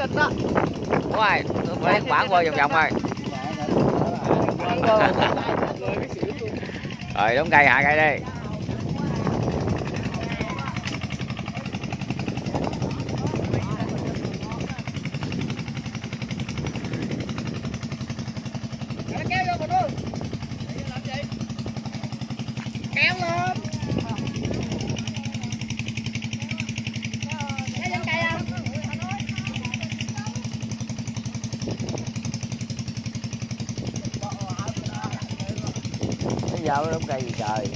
kinh đó. Đúng rồi, tôi phải quảng qua vòng vòng rồi. Rồi đúng cây, hạ cây đi. Kéo vô mình luôn. Kéo lên. Kéo trên cây không? Bây giờ nó đúng cây gì trời.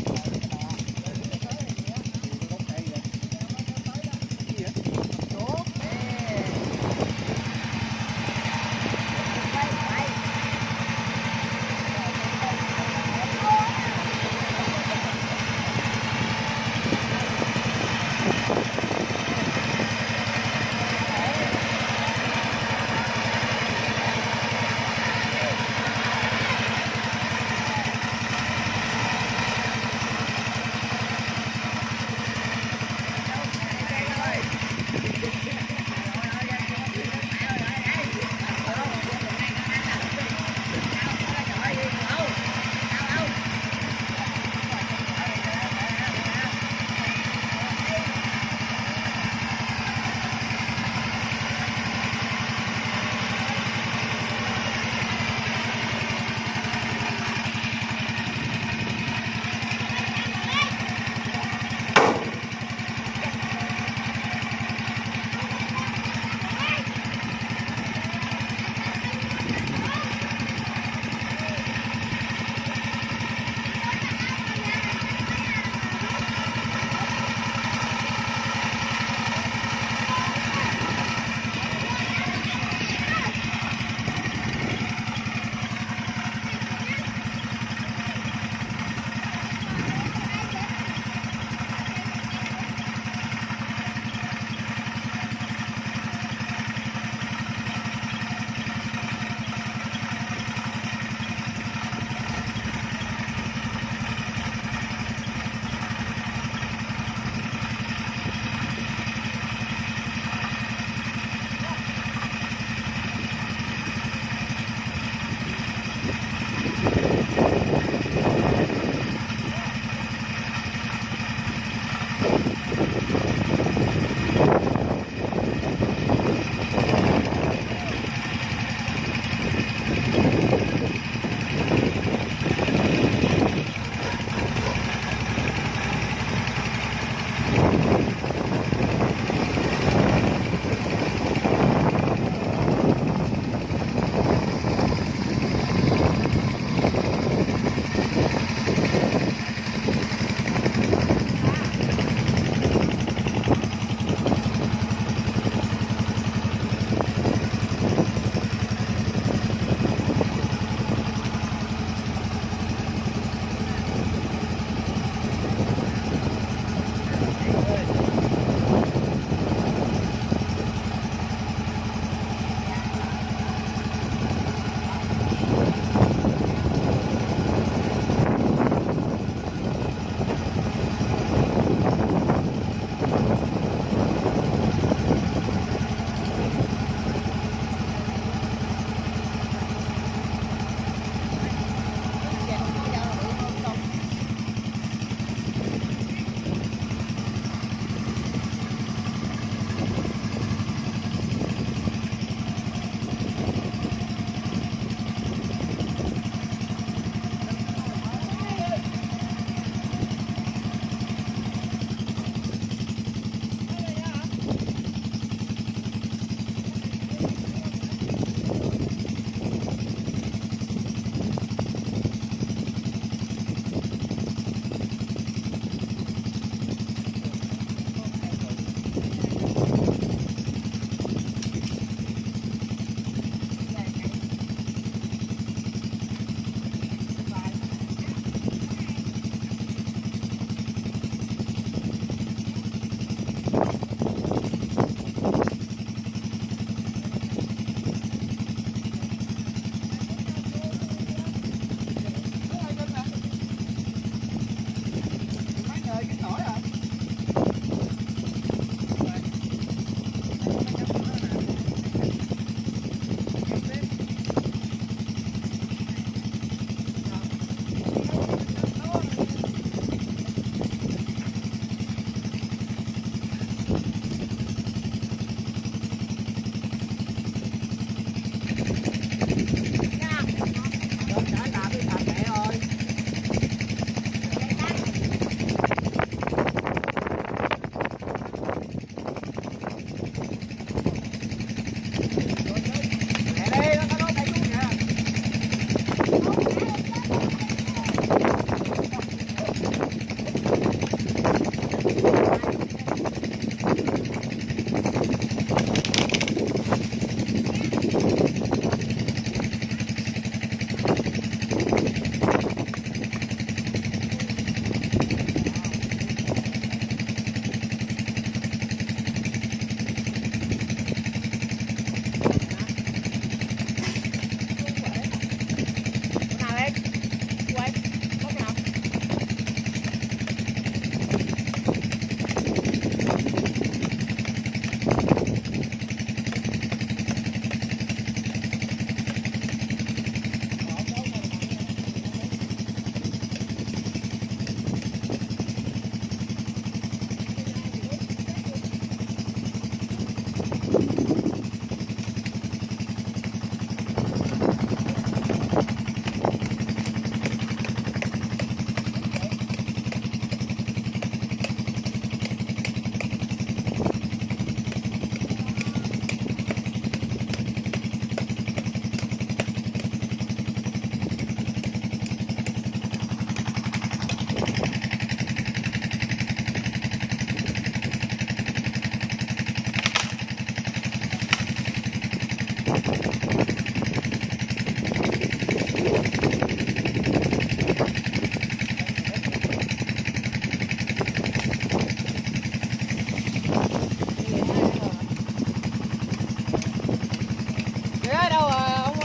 Đâu ông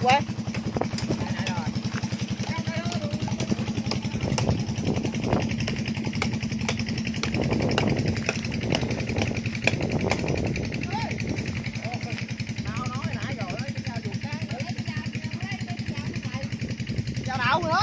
quê. Chào đậu nữa.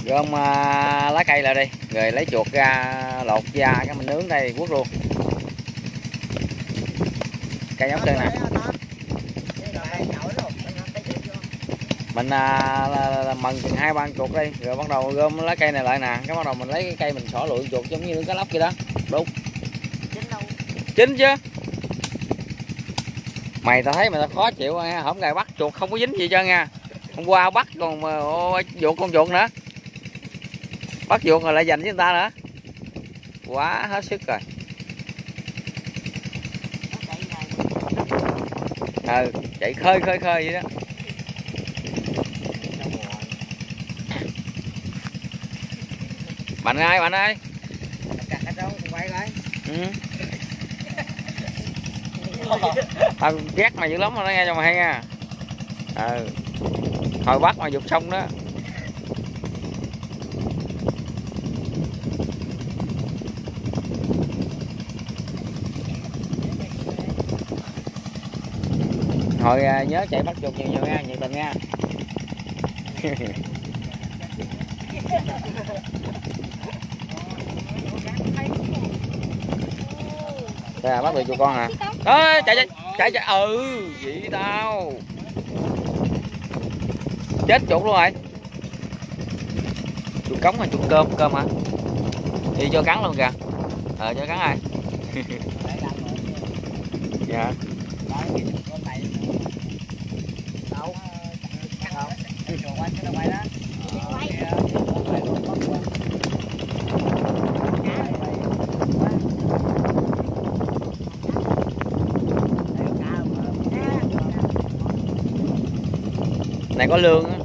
Gom lá cây lại đi, rồi lấy chuột ra lột da cái mình nướng đây quất luôn. Cây giống sơn nè. Mình mần chừng 2-3 chuột đi, rồi bắt đầu gom lá cây này lại nè, cái bắt đầu mình lấy cái cây mình xỏ lụi chuột giống như nướng cá lóc vậy đó. Đúng. Chín chứ. Mày tao thấy mày tao khó chịu nha, hổng ngày bắt chuột không có dính gì cho nha. Hôm qua bắt còn chuột con chuột nữa. Bắt chuột rồi lại dành với người ta nữa. Quá hết sức rồi. Chạy khơi vậy đó. Bạn ơi. Ừ. Tao ghét mày dữ lắm rồi đó nghe cho mày hay nha. Hồi bắt mà dục xong đó. Hồi nhớ chạy bắt chuột nhiều nha, nhiệt tình nha. Đây bắt được chuột con hả? Ê, chạy vậy tao. Chết chuột luôn rồi. Chuột cống hay chuột cơm hả? Đi cho cắn luôn kìa. Cho cắn ai. Dạ. Này có lương á.